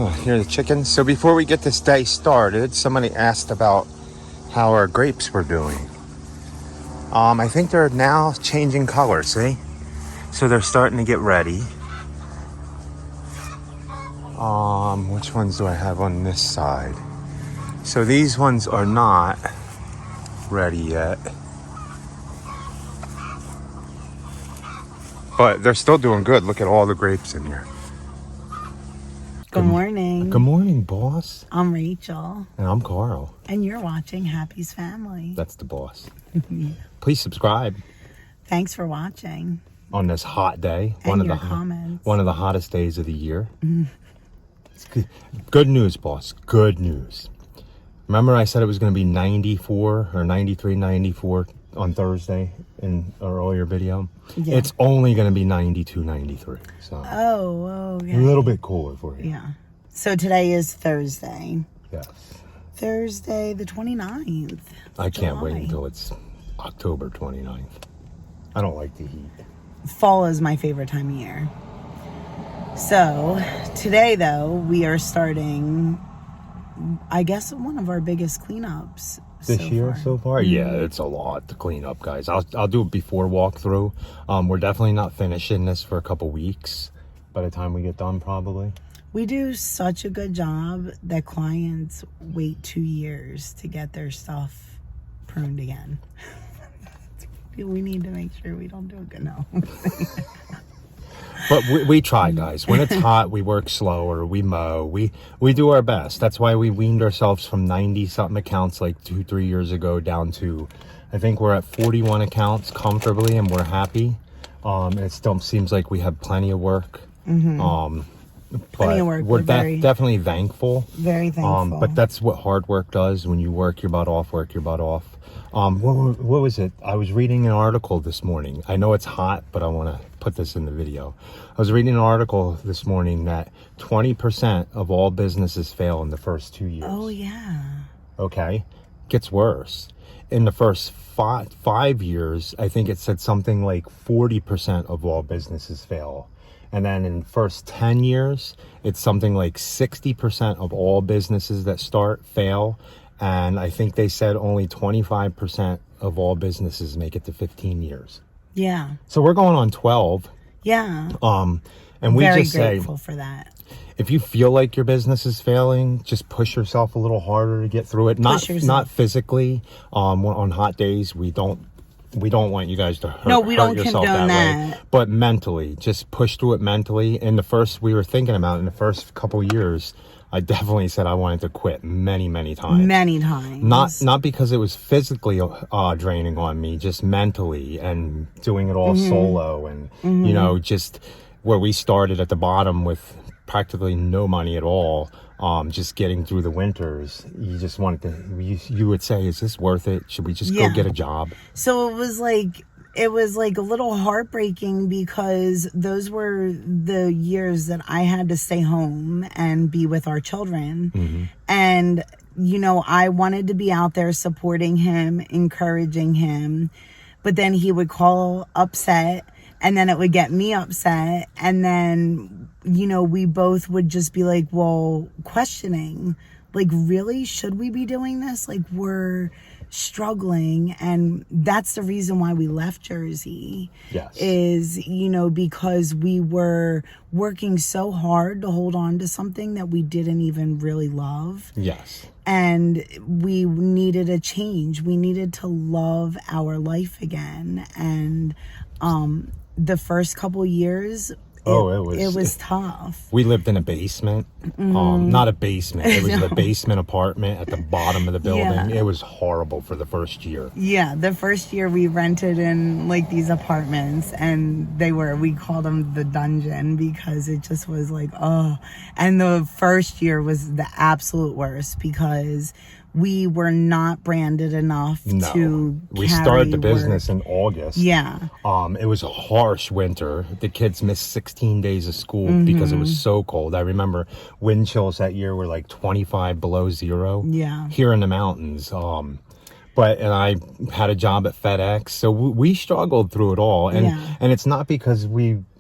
Oh, here are the chickens. So before we get this day started, somebody asked about how our grapes were doing. I think they're now changing color, see? So they're starting to get ready. Which ones do I have on this side? So these ones are not ready yet. But they're still doing good. Look at all the grapes in here. Good morning. Good morning, boss. I'm Rachel. And I'm Carl. And you're watching Happy's Family. That's the boss. Please subscribe. Thanks for watching. On this hot day. And your comments. One of the hottest days of the year. It's good news, boss. Good news. Remember I said it was going to be 94 or 93, 94 on Thursday in our earlier video? Yeah. It's only going to be 92, 93. So okay. A little bit cooler for you. Yeah. So today is Thursday. Yes. Thursday the 29th. I can't wait until it's October 29th. I don't like the heat. Fall is my favorite time of year. So today, though, we are starting, I guess, one of our biggest cleanups this year so far. Mm-hmm. Yeah, it's a lot to clean up, guys. I'll do it before walkthrough. We're definitely not finishing this for a couple weeks by the time we get done, probably. We do such a good job that clients wait 2 years to get their stuff pruned again. We need to make sure we don't do it good now. But we try, guys. When it's hot, we work slower. We mow. We do our best. That's why we weaned ourselves from 90-something accounts like 2-3 years ago down to, I think we're at 41 accounts comfortably, and we're happy. It still seems like we have plenty of work. Mm-hmm. Plenty of work. We're definitely thankful. Very thankful. But that's what hard work does. When you work your butt off, work your butt off. What was it? I was reading an article this morning. I know it's hot, but I want to put this in the video. I was reading an article this morning that 20% of all businesses fail in the first 2 years. Oh, yeah. Okay. Gets worse. In the first five years, I think it said something like 40% of all businesses fail. And then in the first 10 years, it's something like 60% of all businesses that start fail. And I think they said only 25% of all businesses make it to 15 years. Yeah. So we're going on 12. Yeah. And we very just say, grateful for that. If you feel like your business is failing, just push yourself a little harder to get through it. Not physically. On hot days, we don't want you guys to hurt yourself that way. But mentally, just push through it mentally. We were thinking about in the first couple years, I definitely said I wanted to quit many, many times. Many times. Not because it was physically draining on me, just mentally, and doing it all solo, and just where we started at the bottom with practically no money at all. Just getting through the winters, you just wanted to. You would say, "Is this worth it? Should we just go get a job?" So it was like a little heartbreaking because those were the years that I had to stay home and be with our children. Mm-hmm. And, I wanted to be out there supporting him, encouraging him. But then he would call upset, and then it would get me upset. And then, we both would just be like, well, questioning, like, really? Should we be doing this? Like, we're struggling. And that's the reason why we left Jersey. Yes. Is, because we were working so hard to hold on to something that we didn't even really love. Yes. And we needed a change. We needed to love our life again. And the first couple years, it was tough. We lived in a basement. Not a basement. It was the basement apartment at the bottom of the building. Yeah. It was horrible for the first year. Yeah, the first year we rented in like these apartments, and we called them the dungeon because it just was like, oh. And the first year was the absolute worst because we were not branded enough to We started the business in August. Yeah. It was a harsh winter. The kids missed 16 days of school because it was so cold. I remember wind chills that year were like 25 below zero. Yeah. Here in the mountains. And I had a job at FedEx, so we struggled through it all. And it's not because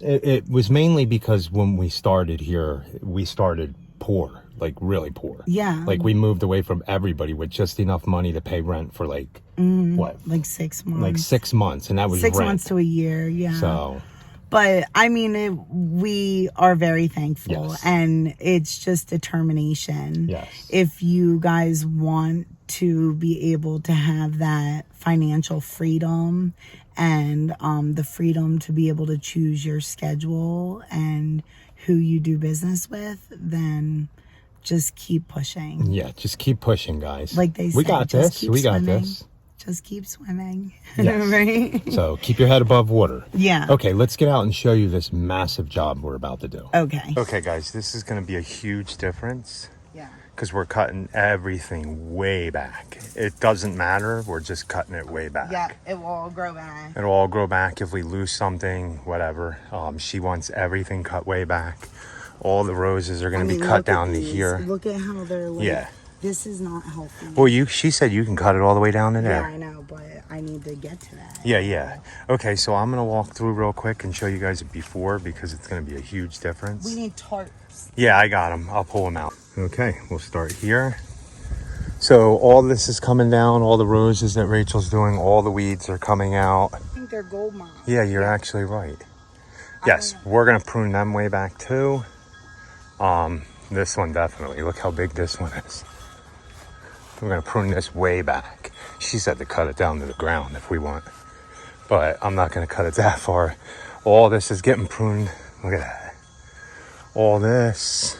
it was mainly because when we started here, we started poor, like really poor. Yeah. Like we moved away from everybody with just enough money to pay rent for like what? Like 6 months. Like 6 months, and that was 6 rent. months to a year, yeah. So, but I mean, we are very thankful, yes. and it's just determination. Yes. If you guys want to be able to have that financial freedom and the freedom to be able to choose your schedule and who you do business with, then just keep pushing. Yeah, just keep pushing, guys. Like they say, we got just this. keep We got swimming. this. Just keep swimming. Yes. Right? So keep your head above water. Yeah. Okay, let's get out and show you this massive job we're about to do. Okay. Okay, guys, this is going to be a huge difference. Yeah. Because we're cutting everything way back. It doesn't matter. We're just cutting it way back. Yeah, it will all grow back. It'll all grow back if we lose something, whatever. She wants everything cut way back. All the roses are going to be cut down to here. Look at how they're like. Yeah. This is not healthy. Well, she said you can cut it all the way down to there. Yeah, I know, but I need to get to that. Yeah. Okay, so I'm going to walk through real quick and show you guys a before because it's going to be a huge difference. We need tarps. Yeah, I got them. I'll pull them out. Okay, we'll start here. So all this is coming down, all the roses that Rachel's doing, all the weeds are coming out. I think they're gold moss. Yeah, you're actually right. Yes, we're going to prune them way back too. This one definitely. Look how big this one is. We're going to prune this way back. She said to cut it down to the ground if we want. But I'm not going to cut it that far. All this is getting pruned. Look at that. All this.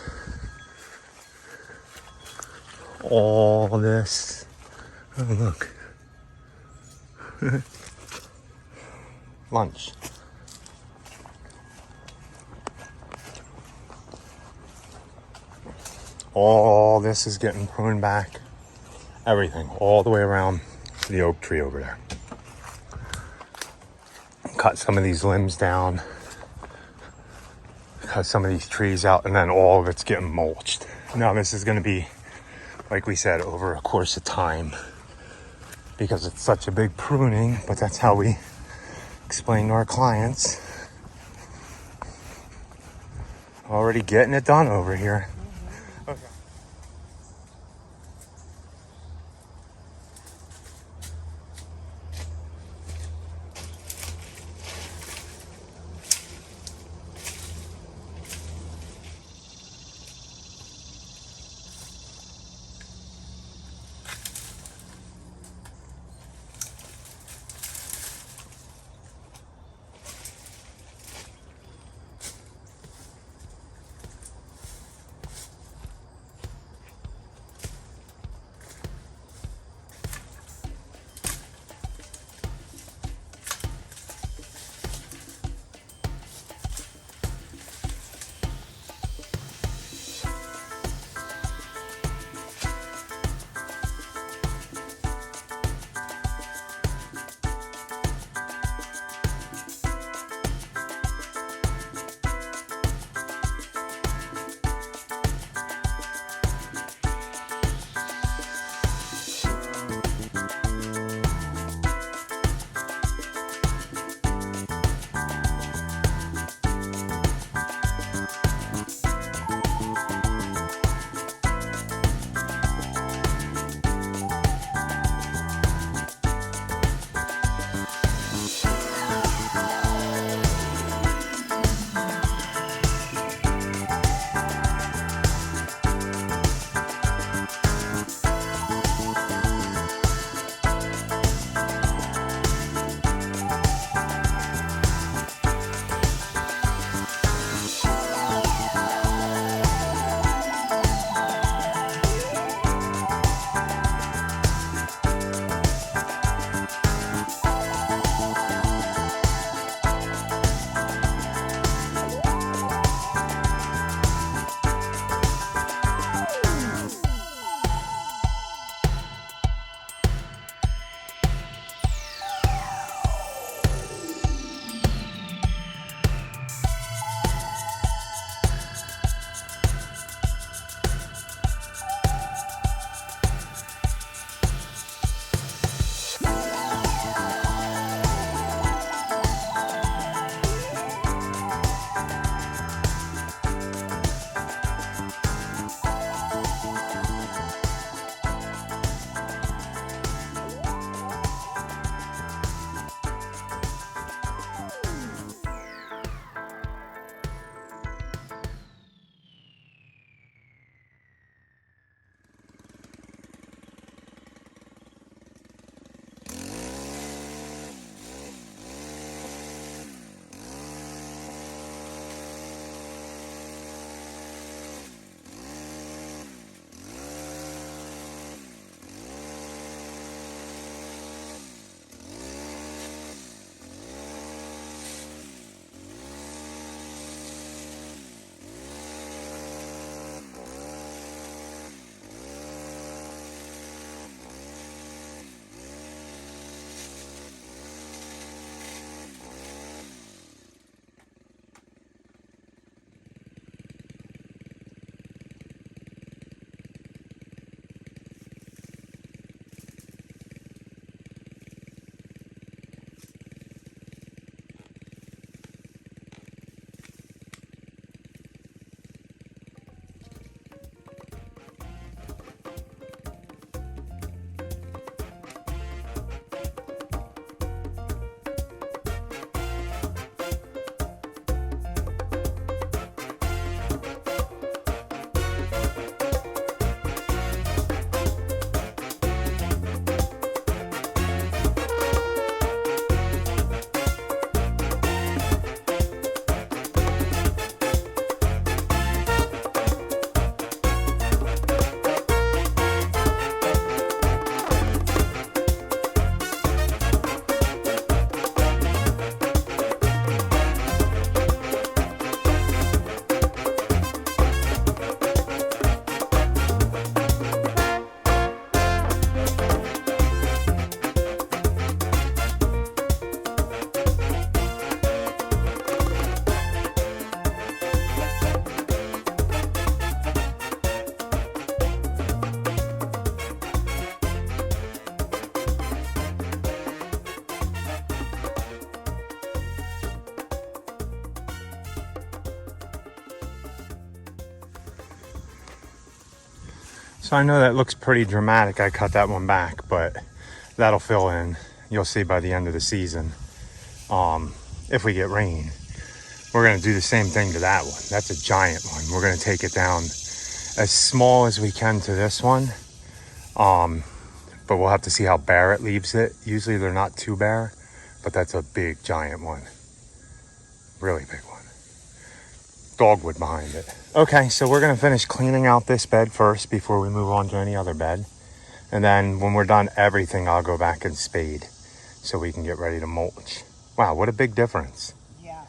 All this. Oh, look. Lunch. All this is getting pruned back. Everything, all the way around the oak tree over there. Cut some of these limbs down. Cut some of these trees out, and then all of it's getting mulched. Now this is going to be, like we said, over a course of time because it's such a big pruning, but that's how we explain to our clients. Already getting it done over here. Okay. So I know that looks pretty dramatic. I cut that one back, but that'll fill in. You'll see by the end of the season, if we get rain. We're gonna do the same thing to that one. That's a giant one. We're gonna take it down as small as we can to this one. But we'll have to see how bare it leaves it. Usually they're not too bare, but that's a big giant one. Really big one. Dogwood behind it. Okay, so we're gonna finish cleaning out this bed first before we move on to any other bed. And then when we're done everything, I'll go back and spade so we can get ready to mulch. Wow, what a big difference. Yeah.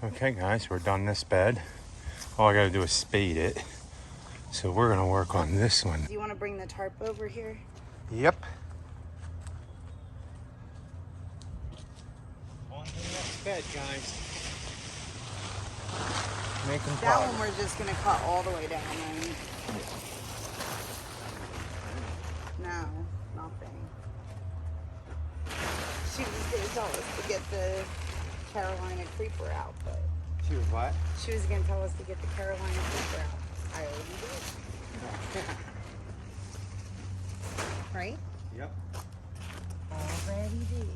Okay guys, we're done this bed. All I gotta do is spade it. So we're gonna work on this one. Do you want to bring the tarp over here? Yep. On to the next bed, guys. Making That progress. one we're just going to cut all the way down, right? No, nothing. She was going to tell us to get the Carolina creeper out, but She was what? she was going to tell us to get the Carolina creeper out. I already did. Right? Yep. Already did.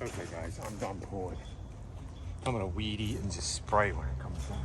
Okay guys, I'm done pulling. I'm gonna weed eat and just spray when it comes down.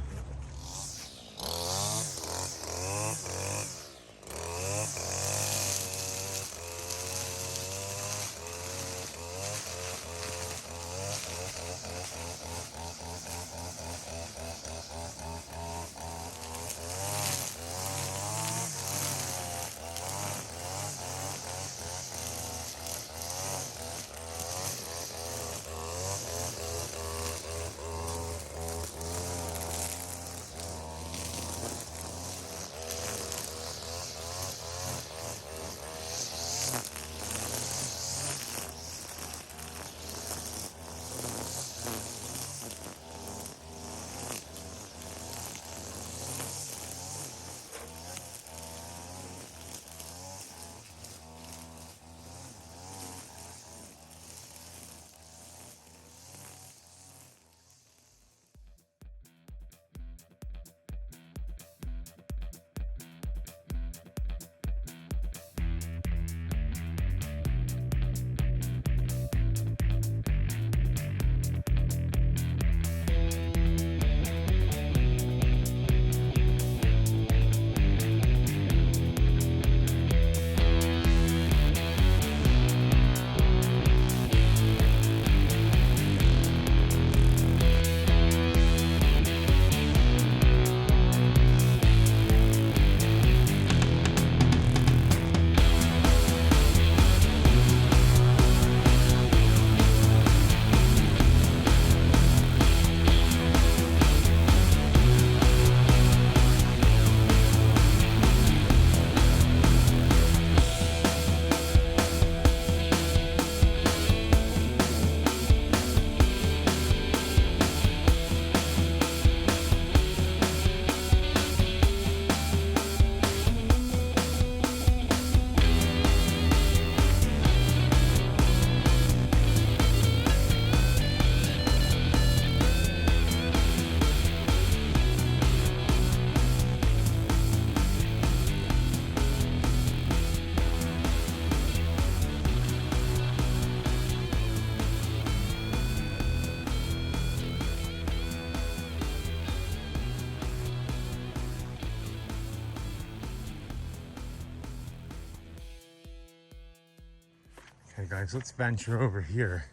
Alright guys, let's venture over here.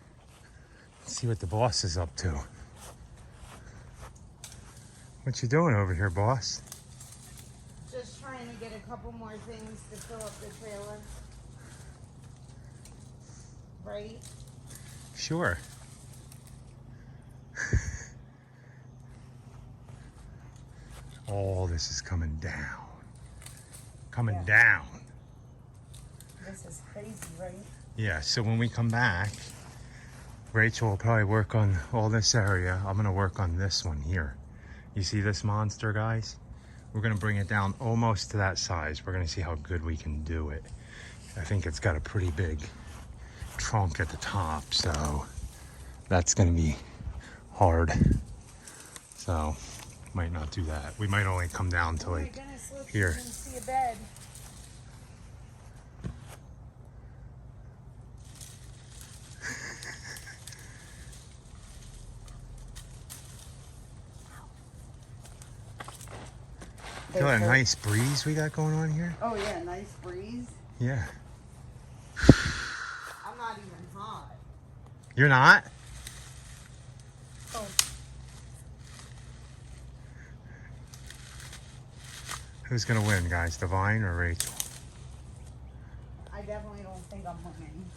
See what the boss is up to. What you doing over here, boss? Just trying to get a couple more things to fill up the trailer. Right? Sure. Oh, this is coming down. Coming down. This is crazy, right? Yeah, so when we come back, Rachel will probably work on all this area. I'm gonna work on this one here. You see this monster, guys? We're gonna bring it down almost to that size. We're gonna see how good we can do it. I think it's got a pretty big trunk at the top, so that's gonna be hard. So, might not do that. We might only come down to like here. You can see a bed. Feel that nice breeze we got going on here? Oh yeah, nice breeze. Yeah. I'm not even hot. You're not? Oh. Who's gonna win, guys? Divine or Rachel? I definitely don't think I'm winning.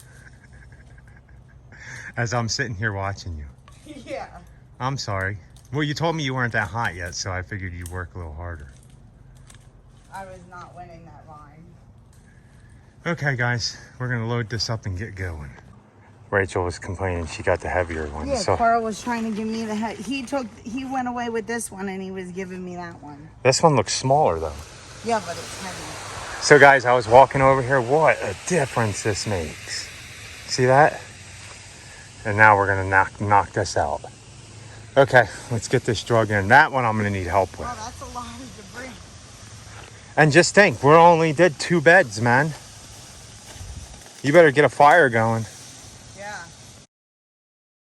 As I'm sitting here watching you. Yeah. I'm sorry. Well, you told me you weren't that hot yet, so I figured you'd work a little harder. I was not winning that line. Okay, guys, we're gonna load this up and get going. Rachel was complaining she got the heavier one. Yeah, so Carl was trying to give me the he went away with this one and he was giving me that one. this one looks smaller though. Yeah, but it's heavy. So guys, I was walking over here. What a difference this makes. See that? And now we're gonna knock this out. Okay, let's get this drug in. That one I'm gonna need help with. Oh, that's a lot of debris. And just think, we only did 2 beds, man. You better get a fire going.